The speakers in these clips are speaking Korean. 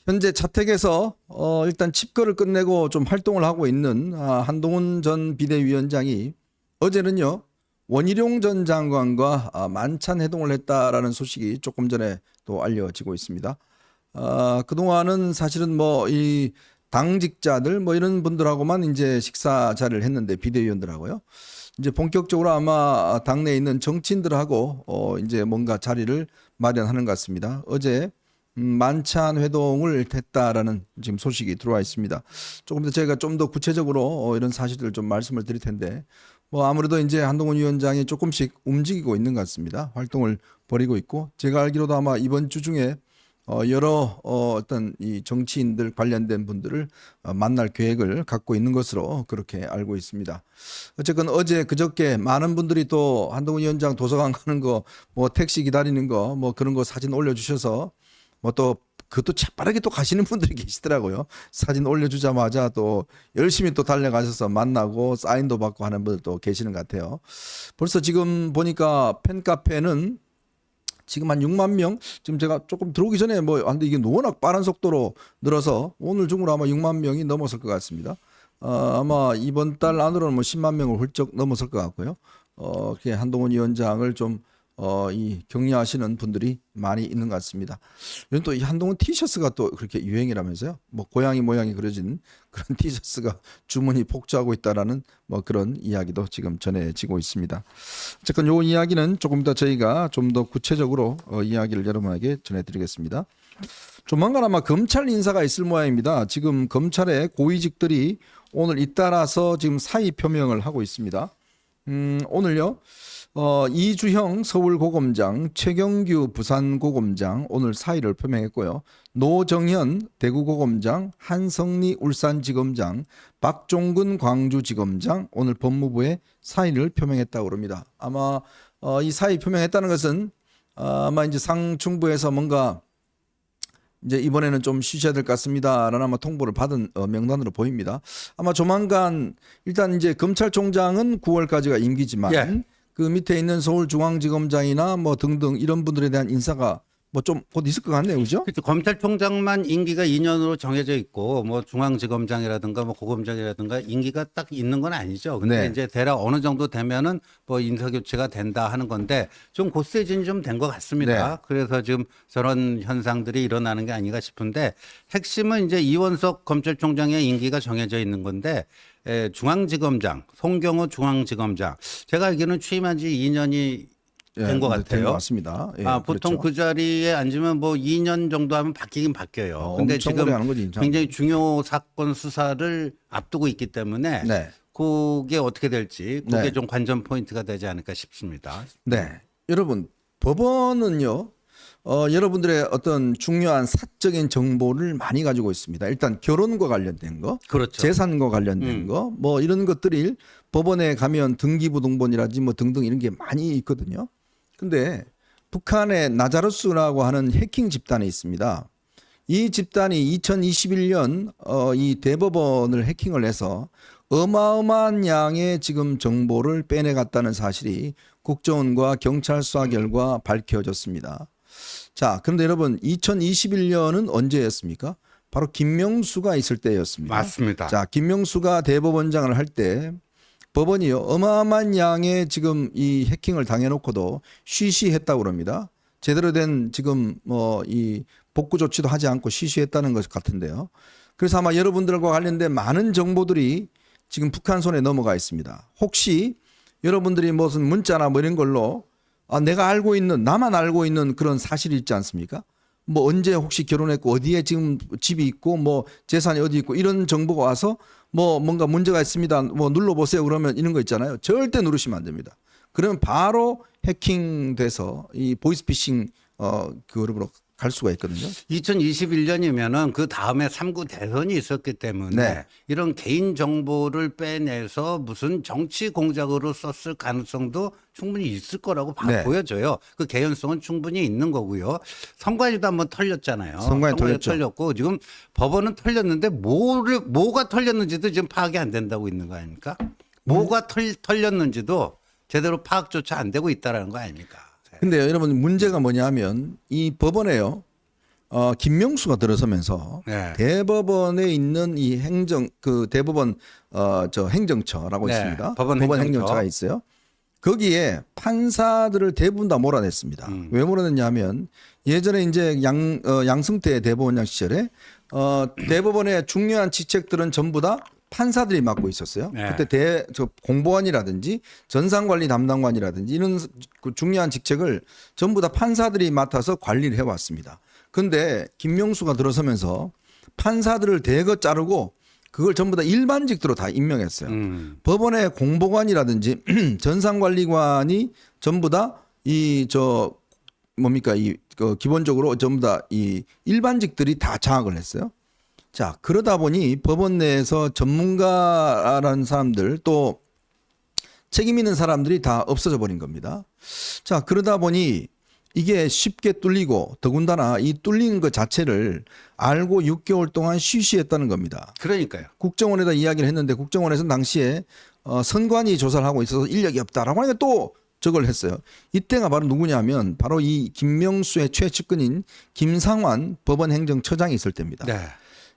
현재 자택에서 일단 칩거를 끝내고 좀 활동을 하고 있는 한동훈 전 비대위원장이 어제는요 원희룡 전 장관과 만찬 회동을 했다라는 소식이 조금 전에 또 알려지고 있습니다. 그동안은 사실은 뭐 이 당직자들 뭐 이런 분들하고만 이제 식사 자리를 했는데 비대위원들하고요. 이제 본격적으로 아마 당내에 있는 정치인들하고 이제 뭔가 자리를 마련하는 것 같습니다. 어제 만찬 회동을 했다라는 지금 소식이 들어와 있습니다. 조금 더 제가 좀 더 구체적으로 이런 사실들을 좀 말씀을 드릴 텐데 뭐 아무래도 이제 한동훈 위원장이 조금씩 움직이고 있는 것 같습니다. 활동을 벌이고 있고 제가 알기로도 아마 이번 주 중에 여러 어떤 이 정치인들 관련된 분들을 만날 계획을 갖고 있는 것으로 그렇게 알고 있습니다. 어쨌건 어제 그저께 많은 분들이 또 한동훈 위원장 도서관 가는 거, 뭐 택시 기다리는 거, 뭐 그런 거 사진 올려주셔서 뭐 또 그것도 재빠르게 또 가시는 분들이 계시더라고요. 사진 올려주자마자 또 열심히 또 달려가셔서 만나고 사인도 받고 하는 분들도 계시는 것 같아요. 벌써 지금 보니까 팬카페는 지금 한 6만 명, 지금 제가 조금 들어오기 전에 뭐 한데 이게 워낙 빠른 속도로 늘어서 오늘 중으로 아마 6만 명이 넘었을 것 같습니다. 아마 이번 달 안으로는 뭐 10만 명을 훌쩍 넘었을 것 같고요. 이렇게 한동훈 위원장을 좀 이 격려하시는 분들이 많이 있는 것 같습니다. 이런 또 이 한동훈 티셔츠가 또 그렇게 유행이라면서요. 뭐 고양이 모양이 그려진 그런 티셔츠가 주문이 폭주하고 있다라는 뭐 그런 이야기도 지금 전해지고 있습니다. 어쨌건 요 이야기는 조금 더 저희가 좀 더 구체적으로 이야기를 여러분에게 전해드리겠습니다. 조만간 아마 검찰 인사가 있을 모양입니다. 지금 검찰의 고위직들이 오늘 잇따라서 지금 사의 표명을 하고 있습니다. 오늘요. 이주형 서울고검장, 최경규 부산고검장 오늘 사의를 표명했고요. 노정현 대구고검장, 한성리 울산지검장, 박종근 광주지검장 오늘 법무부에 사의를 표명했다고 합니다. 아마 이 사의 표명했다는 것은 아마 이제 상층부에서 뭔가 이제 이번에는 좀 쉬셔야 될 것 같습니다라는 아마 통보를 받은 명단으로 보입니다. 아마 조만간 일단 이제 검찰총장은 9월까지가 임기지만 예. 그 밑에 있는 서울중앙지검장이나 뭐 등등 이런 분들에 대한 인사가 뭐 좀 곧 있을 것 같네요, 그죠? 그렇죠. 검찰총장만 임기가 2년으로 정해져 있고 뭐 중앙지검장이라든가 뭐 고검장이라든가 임기가 딱 있는 건 아니죠. 근데 네. 이제 대략 어느 정도 되면은 뭐 인사 교체가 된다 하는 건데 좀 곧세진 좀 된 것 같습니다. 네. 그래서 지금 저런 현상들이 일어나는 게 아닌가 싶은데 핵심은 이제 이원석 검찰총장의 임기가 정해져 있는 건데 중앙지검장 송경호 중앙지검장 제가 알기로는 취임한 지 2년이 된 것 같아요. 된 것 같습니다. 예, 보통 그렇죠. 그 자리에 앉으면 뭐 2년 정도 하면 바뀌긴 바뀌어요. 근데 엄청 지금 오래 하는 거지, 진짜. 굉장히 중요 사건 수사를 앞두고 있기 때문에 네. 그게 어떻게 될지 그게 네. 좀 관전 포인트가 되지 않을까 싶습니다. 네. 여러분, 법원은요, 여러분들의 어떤 중요한 사적인 정보를 많이 가지고 있습니다. 일단 결혼과 관련된 거, 그렇죠. 재산과 관련된 거, 뭐 이런 것들이 법원에 가면 등기부등본이라든지 뭐 등등 이런 게 많이 있거든요. 근데 북한의 나자루스라고 하는 해킹 집단이 있습니다. 이 집단이 2021년 이 대법원을 해킹을 해서 어마어마한 양의 지금 정보를 빼내갔다는 사실이 국정원과 경찰 수사 결과 밝혀졌습니다. 자, 그런데 여러분 2021년은 언제였습니까? 바로 김명수가 있을 때였습니다. 맞습니다. 자, 김명수가 대법원장을 할 때 법원이요 어마어마한 양의 지금 이 해킹을 당해놓고도 쉬쉬했다고 합니다. 제대로 된 지금 뭐 이 복구 조치도 하지 않고 쉬쉬했다는 것 같은데요. 그래서 아마 여러분들과 관련된 많은 정보들이 지금 북한 손에 넘어가 있습니다. 혹시 여러분들이 무슨 문자나 뭐 이런 걸로 내가 알고 있는 나만 알고 있는 그런 사실이 있지 않습니까? 뭐 언제 혹시 결혼했고 어디에 지금 집이 있고 뭐 재산이 어디 있고 이런 정보가 와서 뭐 뭔가 문제가 있습니다. 뭐 눌러보세요. 그러면 이런 거 있잖아요. 절대 누르시면 안 됩니다. 그러면 바로 해킹돼서 이 보이스피싱 그룹으로 갈 수가 있거든요. 2021년이면은 그 다음에 3구 대선이 있었기 때문에 네. 이런 개인 정보를 빼내서 무슨 정치 공작으로 썼을 가능성도 충분히 있을 거라고 네. 보여져요. 그 개연성은 충분히 있는 거고요. 선관위도 한번 털렸잖아요. 선관위 털렸죠. 털렸고 지금 법원은 털렸는데 뭐가 털렸는지도 지금 파악이 안 된다고 있는 거 아닙니까? 뭐가 털렸는지도 제대로 파악조차 안 되고 있다라는 거 아닙니까? 근데 여러분 문제가 뭐냐면 이 법원에요. 김명수가 들어서면서 네. 대법원에 있는 이 행정 그 대법원 저 행정처라고 네, 있습니다. 법원 행정처가 있어요. 거기에 판사들을 대부분 다 몰아냈습니다. 왜 몰아냈냐면 예전에 이제 양승태 대법원장 시절에 대법원의 중요한 직책들은 전부 다 판사들이 맡고 있었어요. 네. 그때 공보원이라든지 전산관리 담당관이라든지 이런 그 중요한 직책을 전부 다 판사들이 맡아서 관리를 해왔습니다. 근데 김명수가 들어서면서 판사들을 대거 자르고 그걸 전부 다 일반직들로 다 임명했어요. 법원의 공보관이라든지 전산관리관이 전부 다 기본적으로 전부 다 이 일반직들이 다 장악을 했어요. 자, 그러다 보니 법원 내에서 전문가라는 사람들 또 책임 있는 사람들이 다 없어져 버린 겁니다. 자, 그러다 보니 이게 쉽게 뚫리고 더군다나 이 뚫린 것 자체를 알고 6개월 동안 쉬쉬했다는 겁니다. 그러니까요. 국정원에다 이야기를 했는데 국정원에서는 당시에 선관위 조사를 하고 있어서 인력이 없다라고 하니까 또 저걸 했어요. 이때가 바로 누구냐면 바로 이 김명수의 최측근인 김상환 법원행정처장이 있을 때입니다. 네.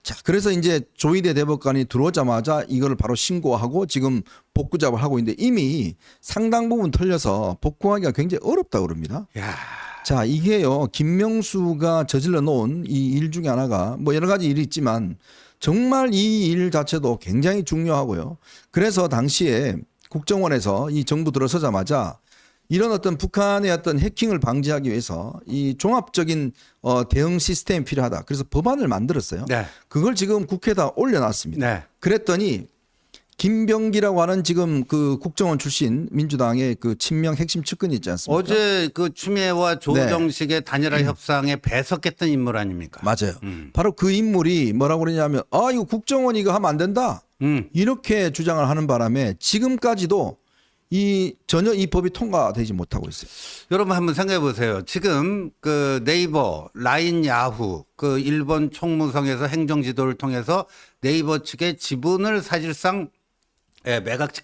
자, 그래서 이제 조희대 대법관이 들어오자마자 이거를 바로 신고하고 지금 복구 작업을 하고 있는데 이미 상당 부분 털려서 복구하기가 굉장히 어렵다고 그럽니다. 야. 자, 이게요, 김명수가 저질러 놓은 이 일 중에 하나가 뭐 여러 가지 일이 있지만 정말 이 일 자체도 굉장히 중요하고요. 그래서 당시에 국정원에서 이 정부 들어서자마자 이런 어떤 북한의 어떤 해킹을 방지하기 위해서 이 종합적인 대응 시스템이 필요하다. 그래서 법안을 만들었어요. 네. 그걸 지금 국회에다 올려놨습니다. 네. 그랬더니 김병기라고 하는 지금 그 국정원 출신 민주당의 그 친명 핵심 측근이 있지 않습니까? 어제 그 추미애와 조정식의 단일화 협상에 배석했던 인물 아닙니까? 맞아요. 바로 그 인물이 뭐라고 그러냐면 이거 국정원 이거 하면 안 된다. 이렇게 주장을 하는 바람에 지금까지도 전혀 이 법이 통과되지 못하고 있어요. 여러분 한번 생각해 보세요. 지금 그 네이버, 라인, 야후, 그 일본 총무성에서 행정 지도를 통해서 네이버 측의 지분을 사실상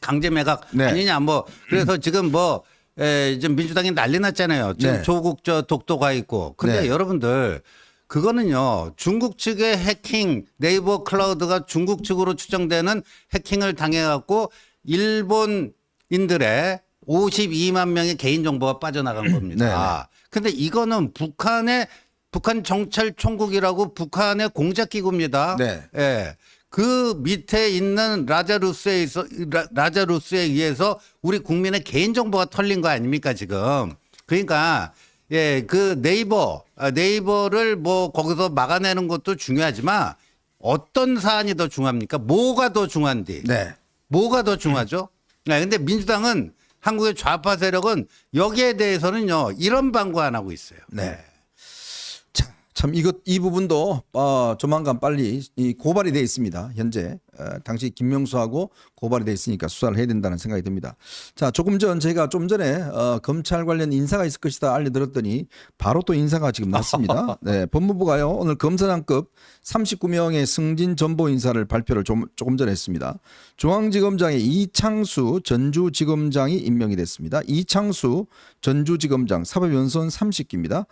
강제 매각 네. 아니냐 뭐 그래서 지금 좀 민주당이 난리 났잖아요. 지금 네. 조국 독도가 있고. 근데 네. 여러분들 그거는요. 중국 측의 해킹, 네이버 클라우드가 중국 측으로 추정되는 해킹을 당해갖고 일본인들의 52만 명의 개인정보가 빠져나간 겁니다. 근데 이거는 북한 정찰총국이라고 북한의 공작기구입니다. 네. 예. 그 밑에 있는 라자루스에 의해서 우리 국민의 개인정보가 털린 거 아닙니까, 지금. 그러니까, 그 네이버를 뭐 거기서 막아내는 것도 중요하지만 어떤 사안이 더 중요합니까? 뭐가 더 중요한디? 네. 뭐가 더 중요하죠? 네, 근데 민주당은 한국의 좌파 세력은 여기에 대해서는요, 이런 방구 안 하고 있어요. 네. 참 이 부분도 조만간 빨리 고발이 돼 있습니다. 현재 당시 김명수하고 고발이 돼 있으니까 수사를 해야 된다는 생각이 듭니다. 자, 제가 좀 전에 검찰 관련 인사가 있을 것이다 알려들었더니 바로 또 인사가 지금 났습니다. 네, 법무부가요 오늘 검사장급 39명의 승진 전보 인사를 발표를 조금 전에 했습니다. 중앙지검장의 이창수 전주지검장이 임명이 됐습니다. 이창수 전주지검장 사법연수원 30기입니다.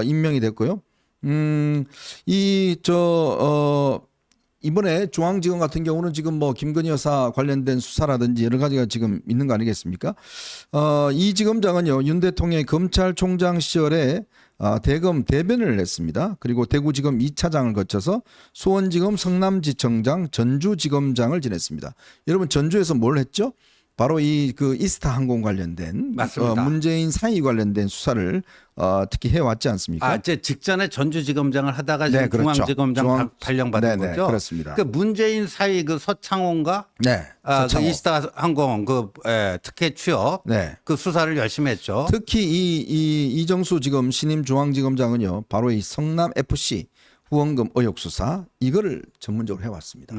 임명이 됐고요. 이번에 중앙지검 같은 경우는 지금 뭐 김건희 여사 관련된 수사라든지 여러 가지가 지금 있는 거 아니겠습니까? 이 지검장은요, 윤 대통령의 검찰총장 시절에 대검 대변을 했습니다. 그리고 대구지검 2차장을 거쳐서 수원지검 성남지청장 전주지검장을 지냈습니다. 여러분 전주에서 뭘 했죠? 바로 그 이스타 항공 관련된 맞습니다. 문재인 사의 관련된 수사를 특히 해왔지 않습니까? 제 직전에 전주지검장을 하다가 네, 지금 그렇죠. 중앙지검장 발령받은 네네, 거죠. 그렇습니다. 그 문재인 사의 그 서창호인가? 네, 그 서창호. 이스타 항공 특혜 취업 네. 그 수사를 열심히 했죠. 특히 이정수 지금 신임 중앙지검장은요, 바로 이 성남 FC 후원금 의혹 수사 이거를 전문적으로 해왔습니다.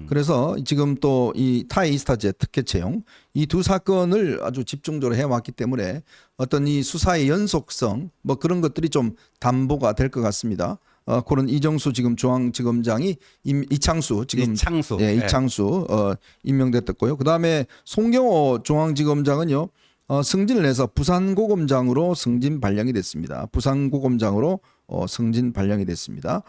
그래서 지금 또 이 타이 이스타제 특혜 채용 이 두 사건을 아주 집중적으로 해왔기 때문에 어떤 이 수사의 연속성 뭐 그런 것들이 좀 담보가 될 것 같습니다. 그런 이정수 지금 중앙지검장이 이창수 임명됐고요. 그다음에 송경호 중앙지검장은요. 승진을 해서 부산고검장으로 승진 발령이 됐습니다. 부산고검장으로 승진 발령이 됐습니다.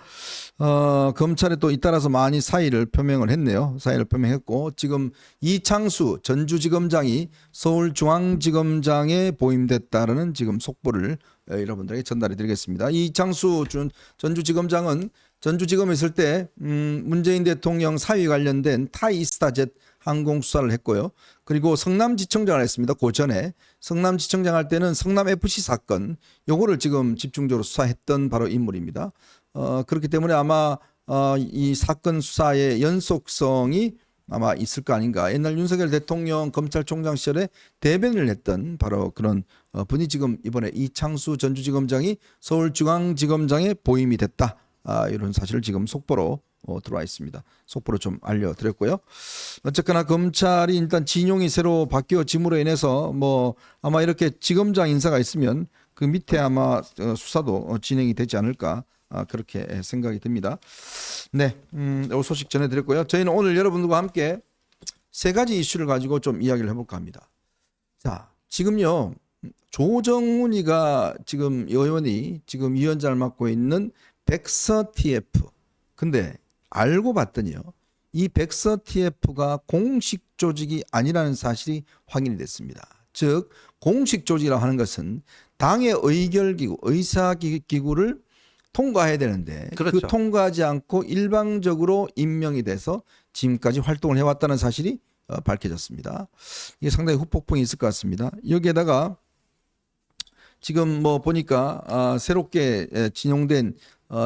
검찰에 또 잇따라서 많이 사의를 표명을 했네요. 사의를 표명했고 지금 이창수 전주지검장이 서울중앙지검장에 보임됐다라는 지금 속보를 여러분들에게 전달해 드리겠습니다. 이창수 전주지검장은 전주지검에 있을 때 문재인 대통령 사위 관련된 타이스타젯 항공 수사를 했고요. 그리고 성남지청장을 했습니다. 그 전에 성남지청장 할 때는 성남FC 사건 요거를 지금 집중적으로 수사했던 바로 인물입니다. 그렇기 때문에 아마 이 사건 수사의 연속성이 아마 있을 거 아닌가. 옛날 윤석열 대통령 검찰총장 시절에 대변을 했던 바로 그런 분이 지금 이번에 이창수 전주지검장이 서울중앙지검장에 보임이 됐다. 이런 사실을 지금 속보로 들어와 있습니다. 속보로 좀 알려드렸고요. 어쨌거나 검찰이 일단 진용이 새로 바뀌어짐으로 인해서 뭐 아마 이렇게 지검장 인사가 있으면 그 밑에 아마 수사도 진행이 되지 않을까 그렇게 생각이 듭니다. 네, 이 소식 전해드렸고요. 저희는 오늘 여러분들과 함께 세 가지 이슈를 가지고 좀 이야기를 해볼까 합니다. 자, 지금요 조정훈이가 지금 의원이 지금 위원장을 맡고 있는 백서 TF. 근데 알고 봤더니요. 이 백서 TF가 공식 조직이 아니라는 사실이 확인이 됐습니다. 즉 공식 조직이라고 하는 것은 당의 의결기구, 의사기구를 통과해야 되는데 그렇죠. 그 통과하지 않고 일방적으로 임명이 돼서 지금까지 활동을 해왔다는 사실이 밝혀졌습니다. 이게 상당히 후폭풍이 있을 것 같습니다. 여기에다가 지금 뭐 보니까 새롭게 진용된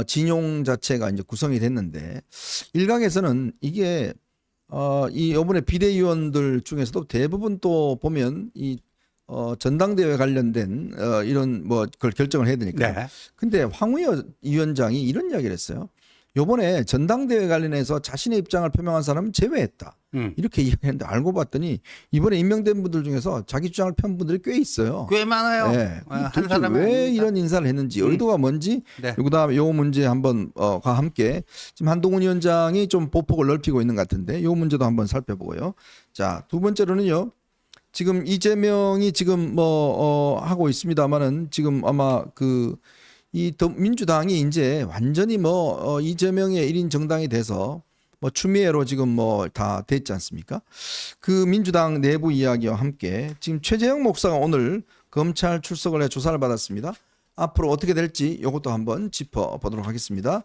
진용 자체가 이제 구성이 됐는데 일각에서는 이게 이 이번에 비대위원들 중에서도 대부분 또 보면 이 전당대회 관련된 이런 뭐 그걸 결정을 해야 되니까. 네. 근데 황우여 위원장이 이런 이야기를 했어요. 요번에 전당대회 관련해서 자신의 입장을 표명한 사람은 제외했다. 이렇게 이야기했는데 알고 봤더니 이번에 임명된 분들 중에서 자기 주장을 편 분들이 꽤 있어요. 꽤 많아요. 네. 한 도대체 사람은 왜 아닙니다. 이런 인사를 했는지 의도가 뭔지 네. 그다음에 요 문제 한번 과 함께 지금 한동훈 위원장이 좀 보폭을 넓히고 있는 것 같은데 요 문제도 한번 살펴보고요. 자, 두 번째로는요. 지금 이재명이 지금 뭐 하고 있습니다만은 지금 아마 그 이 민주당이 이제 완전히 뭐 이재명의 1인 정당이 돼서 뭐 추미애로 지금 뭐 다 됐지 않습니까? 그 민주당 내부 이야기와 함께 지금 최재형 목사가 오늘 검찰 출석을 해 조사를 받았습니다. 앞으로 어떻게 될지 이것도 한번 짚어보도록 하겠습니다.